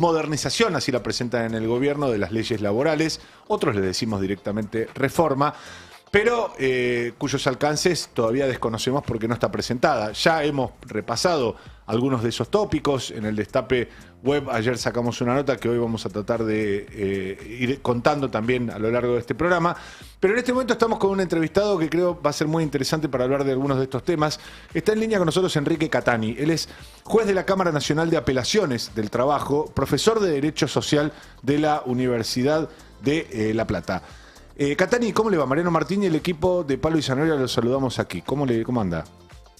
modernización, así la presentan en el gobierno, de las leyes laborales. Otros le decimos directamente reforma, pero cuyos alcances todavía desconocemos porque no está presentada. Ya hemos repasado algunos de esos tópicos en el Destape Web. Ayer sacamos una nota que hoy vamos a tratar de ir contando también a lo largo de este programa. Pero en este momento estamos con un entrevistado que creo va a ser muy interesante para hablar de algunos de estos temas. Está en línea con nosotros Enrique Catani. Él es juez de la Cámara Nacional de Apelaciones del Trabajo, profesor de Derecho Social de la Universidad de La Plata. Catani, ¿cómo le va? Mariano Martín y el equipo de Palo y Zanahoria los saludamos aquí. ¿Cómo anda?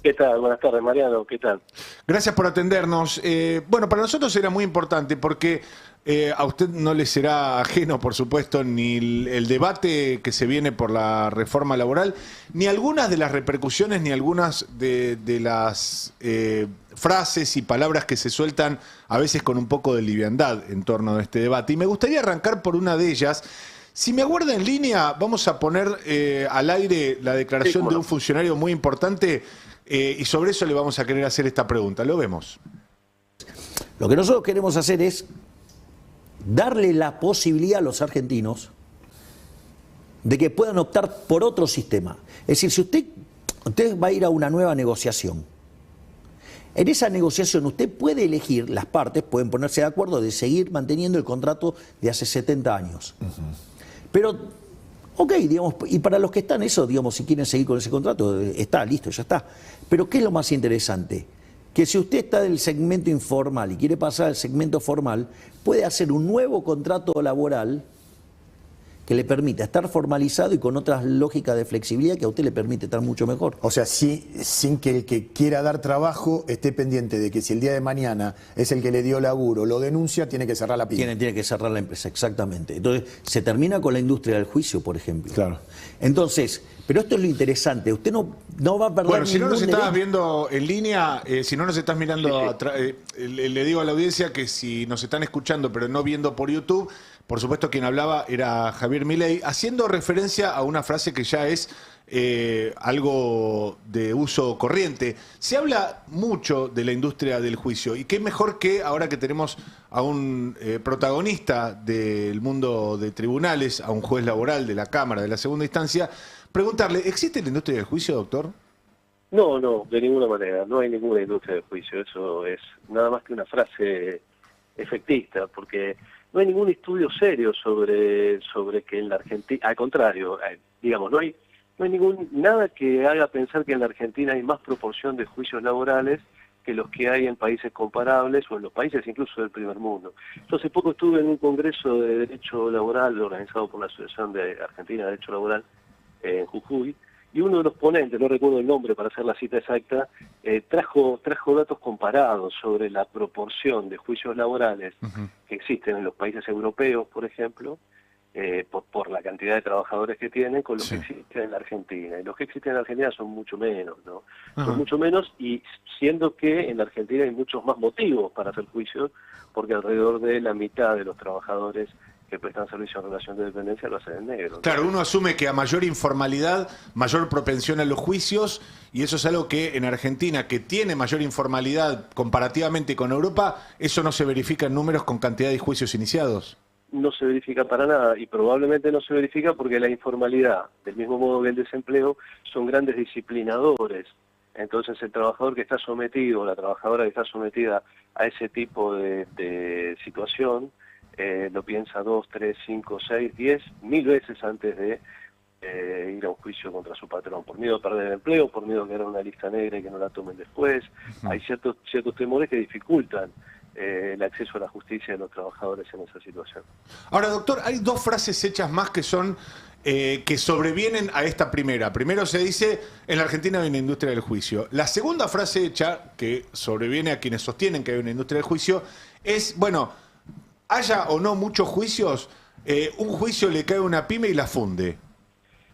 ¿Qué tal? Buenas tardes, Mariano. ¿Qué tal? Gracias por atendernos. Bueno, para nosotros era muy importante porque a usted no le será ajeno, por supuesto, ni el debate que se viene por la reforma laboral, ni algunas de las repercusiones, ni algunas de las frases y palabras que se sueltan a veces con un poco de liviandad en torno a este debate. Y me gustaría arrancar por una de ellas. Si me aguarda en línea, vamos a poner al aire la declaración de un funcionario muy importante y sobre eso le vamos a querer hacer esta pregunta. Lo vemos. Lo que nosotros queremos hacer es darle la posibilidad a los argentinos de que puedan optar por otro sistema. Es decir, si usted va a ir a una nueva negociación, en esa negociación usted puede elegir, las partes pueden ponerse de acuerdo de seguir manteniendo el contrato de hace 70 años. Pero, ok, digamos, y para los que están eso, digamos, si quieren seguir con ese contrato, está, listo, ya está. Pero ¿qué es lo más interesante? Que si usted está del segmento informal y quiere pasar al segmento formal, puede hacer un nuevo contrato laboral que le permita estar formalizado y con otras lógicas de flexibilidad que a usted le permite estar mucho mejor. O sea, sin que el que quiera dar trabajo esté pendiente de que si el día de mañana es el que le dio laburo, lo denuncia, tiene que cerrar la pyme. Tiene que cerrar la empresa, exactamente. Entonces, se termina con la industria del juicio, por ejemplo. Claro. Entonces, pero esto es lo interesante, usted no va a perder Bueno, si no nos estás derecho. viendo en línea, si no nos estás mirando, le digo a la audiencia que si nos están escuchando pero no viendo por YouTube, por supuesto quien hablaba era Javier Milei, haciendo referencia a una frase que ya es algo de uso corriente. Se habla mucho de la industria del juicio y qué mejor que ahora que tenemos a un protagonista del mundo de tribunales, a un juez laboral de la Cámara de la segunda instancia, preguntarle, ¿existe la industria del juicio, doctor? No, de ninguna manera. No hay ninguna industria del juicio. Eso es nada más que una frase efectista, porque no hay ningún estudio serio sobre que en la Argentina, al contrario, digamos, no hay nada que haga pensar que en la Argentina hay más proporción de juicios laborales que los que hay en países comparables o en los países incluso del primer mundo. Yo hace poco estuve en un congreso de Derecho Laboral organizado por la Asociación de Argentina de Derecho Laboral en Jujuy, y uno de los ponentes, no recuerdo el nombre para hacer la cita exacta, trajo datos comparados sobre la proporción de juicios laborales que existen en los países europeos, por ejemplo, por la cantidad de trabajadores que tienen, con los que existen en la Argentina. Y los que existen en la Argentina son mucho menos, ¿no? Son mucho menos, y siendo que en la Argentina hay muchos más motivos para hacer juicios, porque alrededor de la mitad de los trabajadores que prestan servicio en relación de dependencia lo hacen en negro. Claro, uno asume que a mayor informalidad, mayor propensión a los juicios, y eso es algo que en Argentina, que tiene mayor informalidad comparativamente con Europa, eso no se verifica en números con cantidad de juicios iniciados. No se verifica para nada, y probablemente no se verifica porque la informalidad, del mismo modo que el desempleo, son grandes disciplinadores. Entonces el trabajador que está sometido, o la trabajadora que está sometida a ese tipo de situación, lo piensa 2, 3, 5, 6, 10, 1000 veces antes de ir a un juicio contra su patrón, por miedo a perder el empleo, por miedo a quedar en una lista negra y que no la tomen después. Hay ciertos temores que dificultan el acceso a la justicia de los trabajadores en esa situación. Ahora, doctor, hay dos frases hechas más que son que sobrevienen a esta primera. Primero se dice, en la Argentina hay una industria del juicio. La segunda frase hecha, que sobreviene a quienes sostienen que hay una industria del juicio, es, bueno, haya o no muchos juicios, un juicio le cae a una pyme y la funde.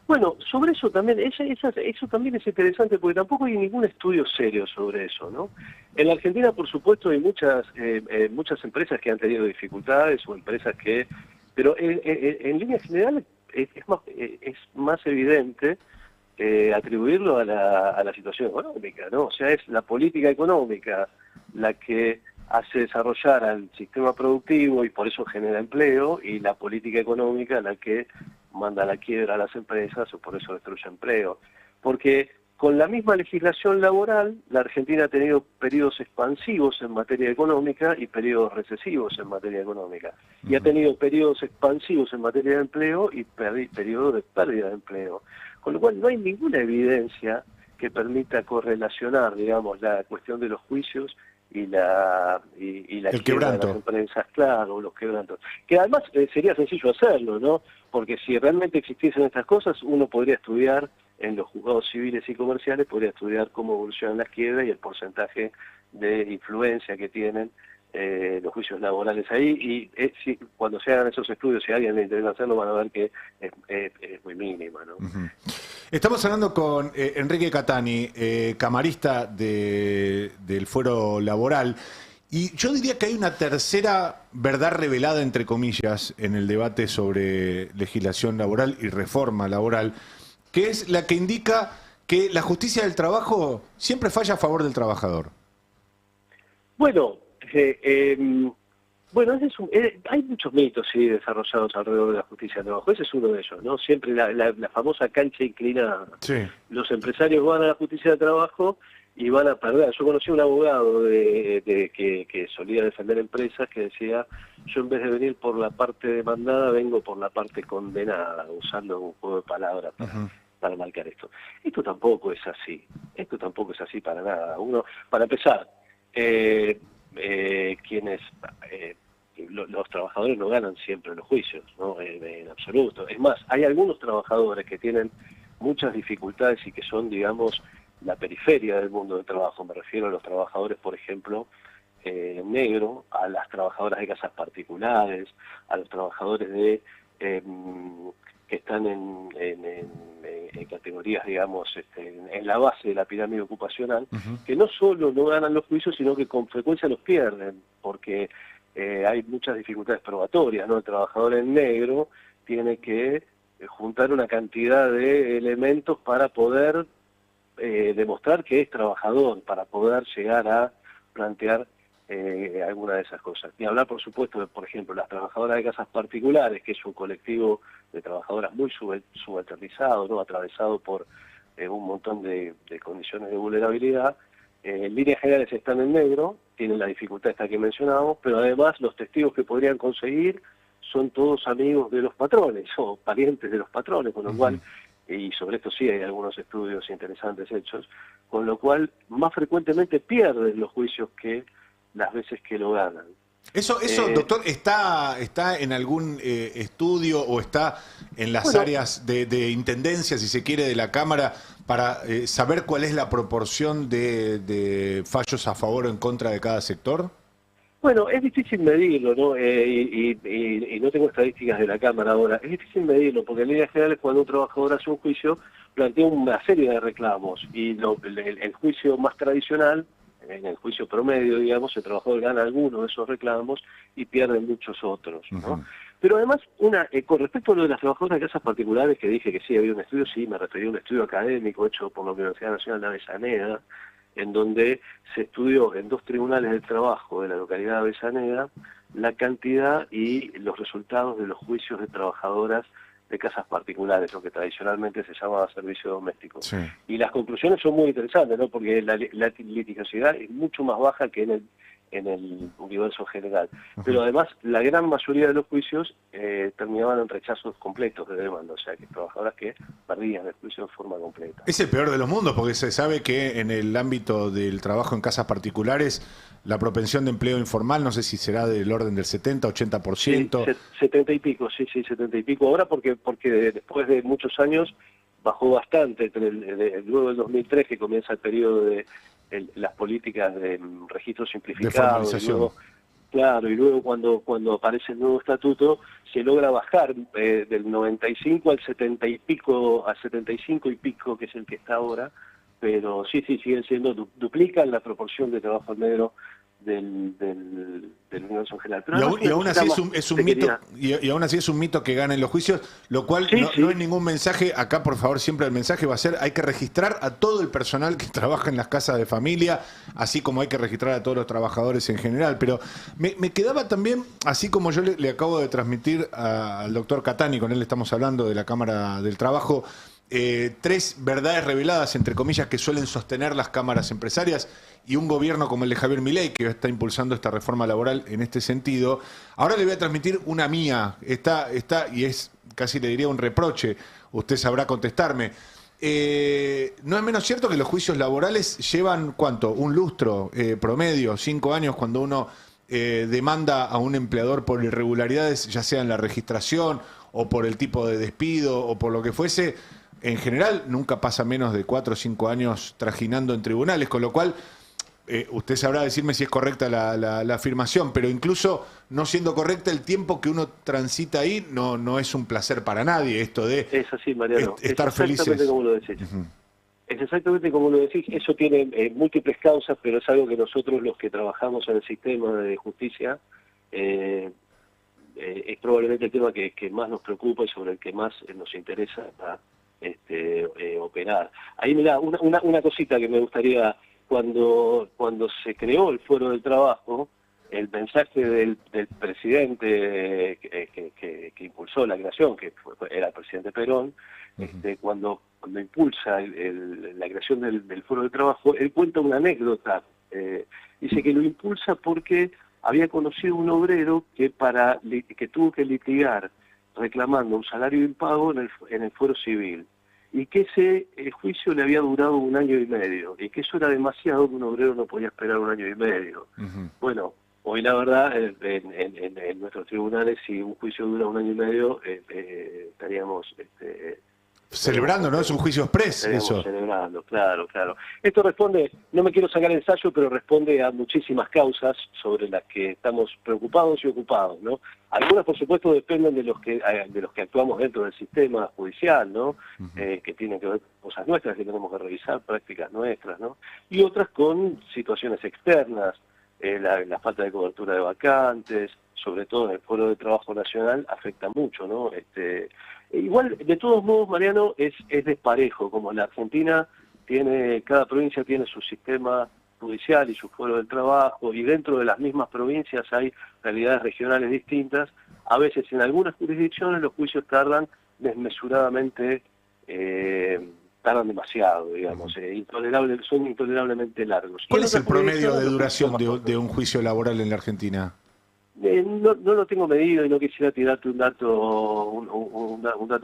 Bueno, sobre eso también, eso también es interesante porque tampoco hay ningún estudio serio sobre eso, ¿no? En la Argentina, por supuesto, hay muchas empresas que han tenido dificultades o empresas que... Pero en líneas generales es más evidente atribuirlo a la situación económica, ¿no? O sea, es la política económica la que hace desarrollar al sistema productivo y por eso genera empleo, y la política económica la que manda a la quiebra a las empresas o por eso destruye empleo. Porque con la misma legislación laboral, la Argentina ha tenido periodos expansivos en materia económica y periodos recesivos en materia económica. Y ha tenido periodos expansivos en materia de empleo y periodos de pérdida de empleo. Con lo cual no hay ninguna evidencia que permita correlacionar, digamos, la cuestión de los juicios y la El quiebra de quebranto. las empresas, claro, los quebrantos. Que además sería sencillo hacerlo, ¿no? Porque si realmente existiesen estas cosas, uno podría estudiar en los juzgados civiles y comerciales, podría estudiar cómo evolucionan las quiebras y el porcentaje de influencia que tienen los juicios laborales ahí, y cuando se hagan esos estudios, si a alguien le interesa hacerlo, van a ver que es muy mínima, ¿no? Estamos hablando con Enrique Catani, camarista del Fuero Laboral, y yo diría que hay una tercera verdad revelada, entre comillas, en el debate sobre legislación laboral y reforma laboral, que es la que indica que la justicia del trabajo siempre falla a favor del trabajador. Bueno, hay muchos mitos sí desarrollados alrededor de la justicia del trabajo. Ese es uno de ellos, ¿no? Siempre la famosa cancha inclinada. Sí. Los empresarios van a la justicia del trabajo y van a perder. Yo conocí a un abogado que solía defender empresas que decía: yo en vez de venir por la parte demandada, vengo por la parte condenada, usando un juego de palabras para marcar esto. Esto tampoco es así. Esto tampoco es así para nada. Para empezar, los trabajadores no ganan siempre los juicios, ¿no? En absoluto. Es más, hay algunos trabajadores que tienen muchas dificultades y que son, digamos, la periferia del mundo del trabajo. Me refiero a los trabajadores, por ejemplo, negro, a las trabajadoras de casas particulares, a los trabajadores que están en categorías, digamos, en la base de la pirámide ocupacional, que no solo no ganan los juicios, sino que con frecuencia los pierden, porque hay muchas dificultades probatorias, ¿no? El trabajador en negro tiene que juntar una cantidad de elementos para poder demostrar que es trabajador, para poder llegar a plantear alguna de esas cosas. Y hablar, por supuesto, de, por ejemplo, las trabajadoras de casas particulares, que es un colectivo de trabajadoras muy subalternizado, ¿no? Atravesado por un montón de condiciones de vulnerabilidad. En líneas generales están en negro, tienen la dificultad esta que mencionábamos, pero además los testigos que podrían conseguir son todos amigos de los patrones o parientes de los patrones, con lo cual, y sobre esto sí hay algunos estudios interesantes hechos, con lo cual más frecuentemente pierden los juicios que las veces que lo ganan. Eso doctor, ¿está en algún estudio o está en las áreas de intendencia, si se quiere, de la Cámara, para saber cuál es la proporción de fallos a favor o en contra de cada sector? Bueno, es difícil medirlo, ¿no? Y no tengo estadísticas de la Cámara ahora. Es difícil medirlo, porque en líneas generales cuando un trabajador hace un juicio, plantea una serie de reclamos, y el juicio más tradicional, en el juicio promedio, digamos, el trabajador gana algunos de esos reclamos y pierde muchos otros, ¿no? Pero además, con respecto a lo de las trabajadoras de casas particulares, que dije que sí había un estudio, sí, me referí a un estudio académico hecho por la Universidad Nacional de Avellaneda, en donde se estudió en 2 tribunales del trabajo de la localidad de Avellaneda la cantidad y los resultados de los juicios de trabajadoras de casas particulares, lo que tradicionalmente se llamaba servicio doméstico. Sí. Y las conclusiones son muy interesantes, ¿no? Porque la litigiosidad es mucho más baja que en el universo general. Pero además, la gran mayoría de los juicios terminaban en rechazos completos de demanda, o sea, que trabajadoras que perdían el juicio de forma completa. Es el peor de los mundos, porque se sabe que en el ámbito del trabajo en casas particulares, la propensión de empleo informal, no sé si será del orden del 70, 80%. Sí, 70 y pico, sí, 70 y pico. Ahora porque después de muchos años bajó bastante, luego del 2003, que comienza el periodo de las políticas de registro simplificado. De formalización. Y luego cuando aparece el nuevo estatuto, se logra bajar del 95 al 70 y pico, a 75 y pico, que es el que está ahora, pero sí, siguen siendo, duplican la proporción de trabajo negro del universo en general. Pero Y además aún así es un mito, quería- y aún así es un mito que gana en los juicios, lo cual Sí, no, sí. no es ningún mensaje. Acá, por favor, siempre el mensaje va a ser: hay que registrar a todo el personal que trabaja en las casas de familia, así como hay que registrar a todos los trabajadores en general. Pero me quedaba también, así como yo le acabo de transmitir al doctor Catani, con él estamos hablando de la Cámara del Trabajo, 3 verdades reveladas, entre comillas, que suelen sostener las cámaras empresarias, y un gobierno como el de Javier Milei, que está impulsando esta reforma laboral en este sentido. Ahora le voy a transmitir una mía, y es casi, le diría, un reproche. Usted sabrá contestarme. No es menos cierto que los juicios laborales llevan, ¿cuánto? Un lustro promedio, 5 años, cuando uno demanda a un empleador por irregularidades, ya sea en la registración o por el tipo de despido o por lo que fuese. En general, nunca pasa menos de 4 o 5 años trajinando en tribunales, con lo cual usted sabrá decirme si es correcta la afirmación, pero incluso no siendo correcta, el tiempo que uno transita ahí no es un placer para nadie, esto de Es así, Mariano. estar es exactamente felices. como lo decís. Es exactamente como lo decís. Eso tiene múltiples causas, pero es algo que nosotros, los que trabajamos en el sistema de justicia, es probablemente el tema que más nos preocupa y sobre el que más nos interesa operar. Ahí, mirá, una cosita que me gustaría, cuando se creó el Foro del Trabajo, el mensaje del presidente que impulsó la creación, era el presidente Perón, cuando impulsa la creación del Foro del Trabajo, él cuenta una anécdota. Dice que lo impulsa porque había conocido un obrero que tuvo que litigar reclamando un salario impago en el fuero civil, y que el juicio le había durado 1 año y medio, y que eso era demasiado, que un obrero no podía esperar 1 año y medio. Bueno, hoy la verdad, en nuestros tribunales, si un juicio dura 1 año y medio, estaríamos Celebrando, ¿no? Es un juicio express, eso. Celebrando, claro. Esto responde, no me quiero sacar el ensayo, pero responde a muchísimas causas sobre las que estamos preocupados y ocupados, ¿no? Algunas, por supuesto, dependen de los que actuamos dentro del sistema judicial, ¿no? Que tienen que ver con cosas nuestras, que tenemos que revisar, prácticas nuestras, ¿no? Y otras con situaciones externas, la falta de cobertura de vacantes, sobre todo en el Foro de Trabajo Nacional, afecta mucho, ¿no? Igual, de todos modos, Mariano, es desparejo, como la Argentina cada provincia tiene su sistema judicial y su Foro del Trabajo, y dentro de las mismas provincias hay realidades regionales distintas. A veces en algunas jurisdicciones los juicios tardan desmesuradamente, tardan demasiado, digamos, son intolerablemente largos. ¿Cuál es el promedio de duración de un juicio laboral en la Argentina? No lo tengo medido y no quisiera tirarte un dato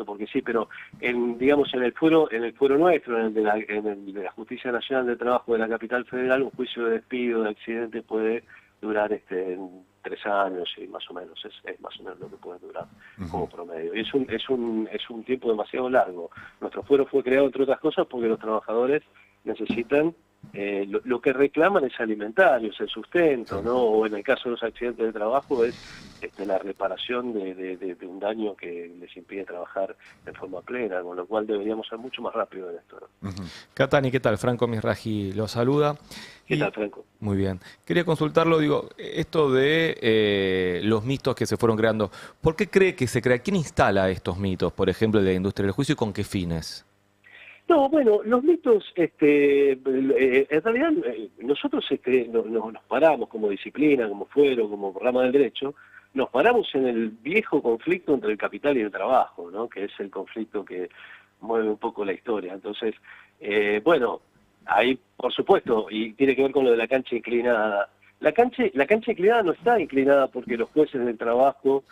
porque sí, pero digamos en el fuero nuestro, en el de la Justicia Nacional de Trabajo de la Capital Federal, un juicio de despido, de accidente puede durar 3 años, y más o menos es más o menos lo que puede durar como promedio. Y es un tiempo demasiado largo. Nuestro fuero fue creado, entre otras cosas, porque los trabajadores necesitan lo que reclaman es alimentario, es el sustento, ¿no? O en el caso de los accidentes de trabajo es la reparación de un daño que les impide trabajar de forma plena, con lo cual deberíamos ser mucho más rápido en esto, ¿no? Catani, ¿qué tal? Franco Misraji lo saluda. ¿Qué tal, Franco? Muy bien. Quería consultarlo, esto de los mitos que se fueron creando. ¿Por qué cree que se crea? ¿Quién instala estos mitos, por ejemplo, de la industria del juicio, y con qué fines? No, bueno, los mitos, en realidad nosotros nos paramos como disciplina, como fuero, como rama del derecho, nos paramos en el viejo conflicto entre el capital y el trabajo, ¿no? Que es el conflicto que mueve un poco la historia. Entonces, bueno, ahí, por supuesto, y tiene que ver con lo de la cancha inclinada. La cancha inclinada no está inclinada porque los jueces del trabajo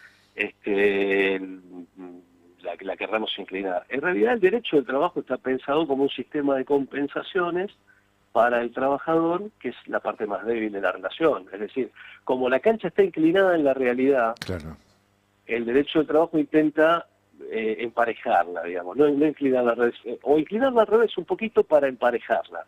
la querramos inclinar. En realidad el derecho del trabajo está pensado como un sistema de compensaciones para el trabajador, que es la parte más débil de la relación. Es decir, como la cancha está inclinada en la realidad, Claro. el derecho del trabajo intenta emparejarla, digamos, no inclinarla al revés, o inclinarla al revés un poquito para emparejarla,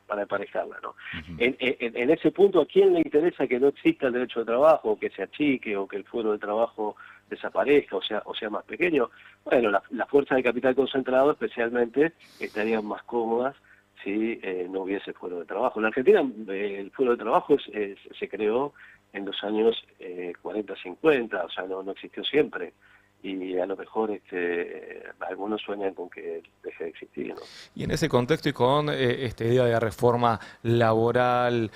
¿no? En ese punto, ¿a quién le interesa que no exista el derecho de trabajo, o que se achique, o que el fuero de trabajo desaparezca, o sea más pequeño? Bueno, las fuerzas de capital concentrado especialmente estarían más cómodas si no hubiese fuero de trabajo. En Argentina el fuero de trabajo se creó en los años 40-50, o sea, no existió siempre. Y a lo mejor algunos sueñan con que deje de existir, ¿no? Y en ese contexto y con esta idea de reforma laboral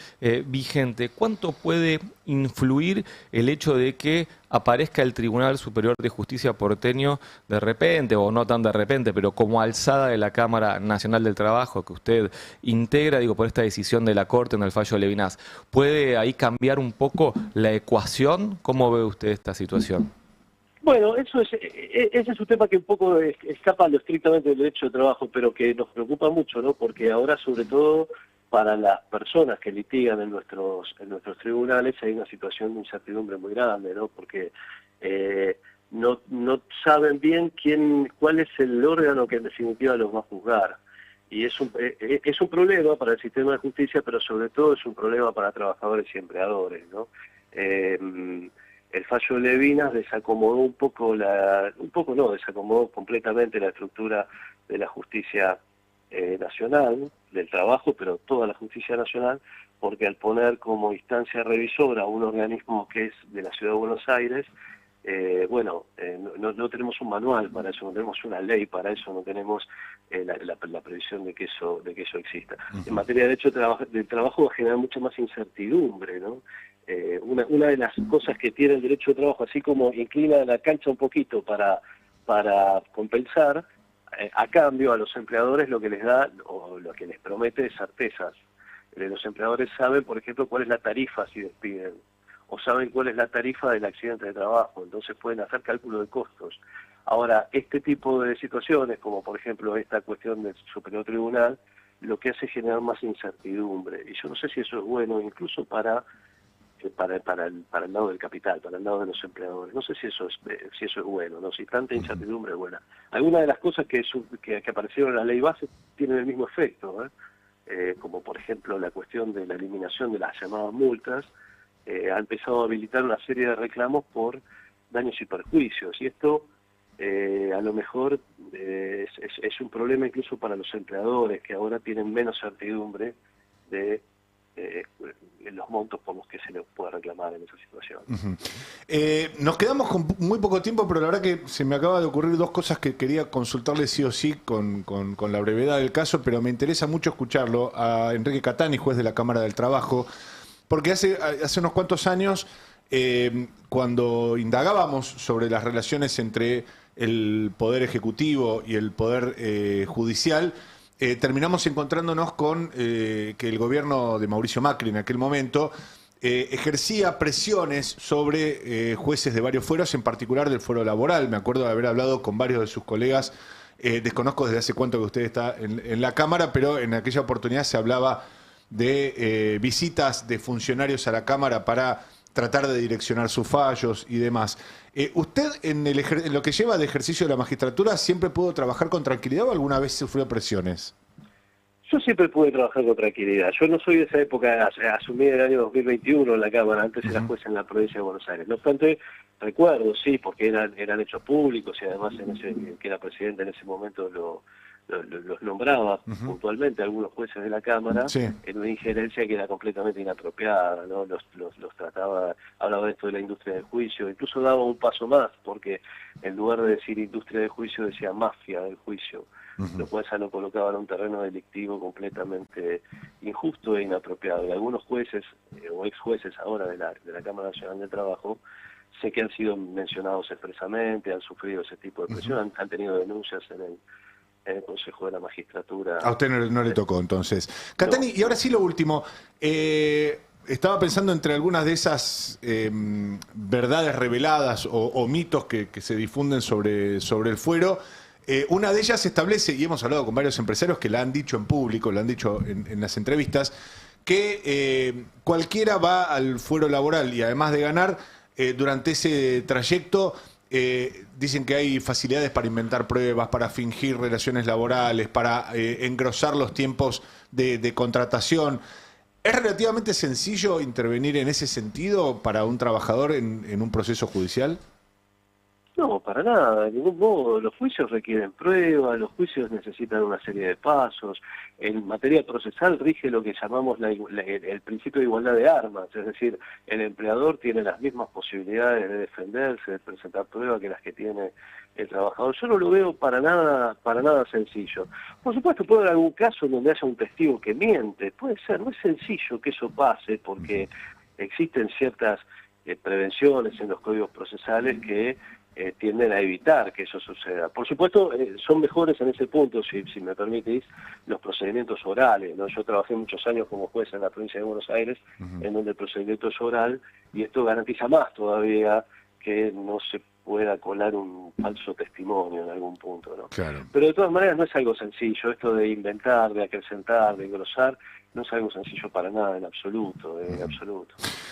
vigente, ¿cuánto puede influir el hecho de que aparezca el Tribunal Superior de Justicia porteño de repente, o no tan de repente, pero como alzada de la Cámara Nacional del Trabajo que usted integra, digo, por esta decisión de la Corte en el fallo de Levinas? ¿Puede ahí cambiar un poco la ecuación? ¿Cómo ve usted esta situación? Bueno, ese es un tema que un poco escapa a lo estrictamente del derecho de trabajo, pero que nos preocupa mucho, ¿no? Porque ahora, sobre todo, para las personas que litigan en nuestros tribunales hay una situación de incertidumbre muy grande, ¿no? Porque no saben bien cuál es el órgano que en definitiva los va a juzgar. Y es un problema para el sistema de justicia, pero sobre todo es un problema para trabajadores y empleadores, ¿no? El fallo de Levinas desacomodó desacomodó completamente la estructura de la justicia nacional, del trabajo, pero toda la justicia nacional, porque al poner como instancia revisora un organismo que es de la Ciudad de Buenos Aires, no tenemos un manual para eso, no tenemos una ley para eso, no tenemos la previsión de que eso exista. En materia de derecho del trabajo va a generar mucha más incertidumbre, ¿no? Una de las cosas que tiene el derecho de trabajo, así como inclina la cancha un poquito para compensar, a cambio a los empleadores lo que les da o lo que les promete es certezas. Los empleadores saben, por ejemplo, cuál es la tarifa si despiden, o saben cuál es la tarifa del accidente de trabajo, entonces pueden hacer cálculo de costos. Ahora, este tipo de situaciones, como por ejemplo esta cuestión del Superior Tribunal, lo que hace es generar más incertidumbre. Y yo no sé si eso es bueno, incluso para el lado del capital, para el lado de los empleadores. No sé si eso es bueno, ¿no? Si tanta incertidumbre es buena. Algunas de las cosas que aparecieron en la ley base tienen el mismo efecto, como por ejemplo la cuestión de la eliminación de las llamadas multas, ha empezado a habilitar una serie de reclamos por daños y perjuicios. Y esto a lo mejor es un problema incluso para los empleadores, que ahora tienen menos certidumbre de los montos por los que se les puede reclamar en esa situación. Nos quedamos con muy poco tiempo, pero la verdad que se me acaba de ocurrir dos cosas que quería consultarle sí o sí con la brevedad del caso, pero me interesa mucho escucharlo a Enrique Catani, juez de la Cámara del Trabajo, porque hace unos cuantos años, cuando indagábamos sobre las relaciones entre el Poder Ejecutivo y el Poder Judicial, terminamos encontrándonos con que el gobierno de Mauricio Macri en aquel momento ejercía presiones sobre jueces de varios fueros, en particular del fuero laboral. Me acuerdo de haber hablado con varios de sus colegas, desconozco desde hace cuánto que usted está en la Cámara, pero en aquella oportunidad se hablaba de visitas de funcionarios a la Cámara para tratar de direccionar sus fallos y demás. ¿Usted en lo que lleva de ejercicio de la magistratura siempre pudo trabajar con tranquilidad o alguna vez sufrió presiones? Yo siempre pude trabajar con tranquilidad. Yo no soy de esa época, asumí en el año 2021 en la Cámara, antes era juez en la provincia de Buenos Aires. No obstante, recuerdo, sí, porque eran hechos públicos y además el que era presidente en ese momento los nombraba puntualmente algunos jueces de la Cámara, sí, en una injerencia que era completamente inapropiada, ¿no? Los trataba, hablaba de esto de la industria del juicio, incluso daba un paso más, porque en lugar de decir industria del juicio decía mafia del juicio, lo cual ya lo colocaba en un terreno delictivo completamente injusto e inapropiado. Y algunos jueces o ex jueces ahora de la Cámara Nacional del Trabajo sé que han sido mencionados expresamente, han sufrido ese tipo de presión, han tenido denuncias en el Consejo de la Magistratura. A usted no le tocó, entonces. Catani, no. Y ahora sí lo último. Estaba pensando entre algunas de esas verdades reveladas o mitos que se difunden sobre el fuero. Una de ellas establece, y hemos hablado con varios empresarios que la han dicho en público, la han dicho en las entrevistas, que cualquiera va al fuero laboral y además de ganar, durante ese trayecto dicen que hay facilidades para inventar pruebas, para fingir relaciones laborales, para engrosar los tiempos de contratación. ¿Es relativamente sencillo intervenir en ese sentido para un trabajador en un proceso judicial? No, para nada, de ningún modo. Los juicios requieren pruebas, los juicios necesitan una serie de pasos. En materia procesal rige lo que llamamos el principio de igualdad de armas, es decir, el empleador tiene las mismas posibilidades de defenderse, de presentar pruebas que las que tiene el trabajador. Yo no lo veo para nada sencillo. Por supuesto, puede haber algún caso donde haya un testigo que miente, puede ser, no es sencillo que eso pase porque existen ciertas prevenciones en los códigos procesales que tienden a evitar que eso suceda. Por supuesto, son mejores en ese punto, si me permitís, los procedimientos orales, ¿no? Yo trabajé muchos años como juez en la provincia de Buenos Aires, en donde el procedimiento es oral, y esto garantiza más todavía que no se pueda colar un falso testimonio en algún punto, ¿no? Claro. Pero de todas maneras no es algo sencillo, esto de inventar, de acrecentar, de engrosar, no es algo sencillo para nada, en absoluto,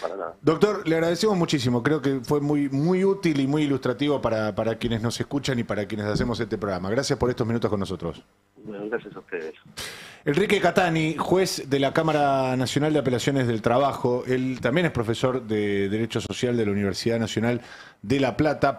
para nada. Doctor, le agradecemos muchísimo. Creo que fue muy útil y muy ilustrativo para quienes nos escuchan y para quienes hacemos este programa. Gracias por estos minutos con nosotros. Bueno, gracias a ustedes. Enrique Catani, juez de la Cámara Nacional de Apelaciones del Trabajo. Él también es profesor de Derecho Social de la Universidad Nacional de La Plata.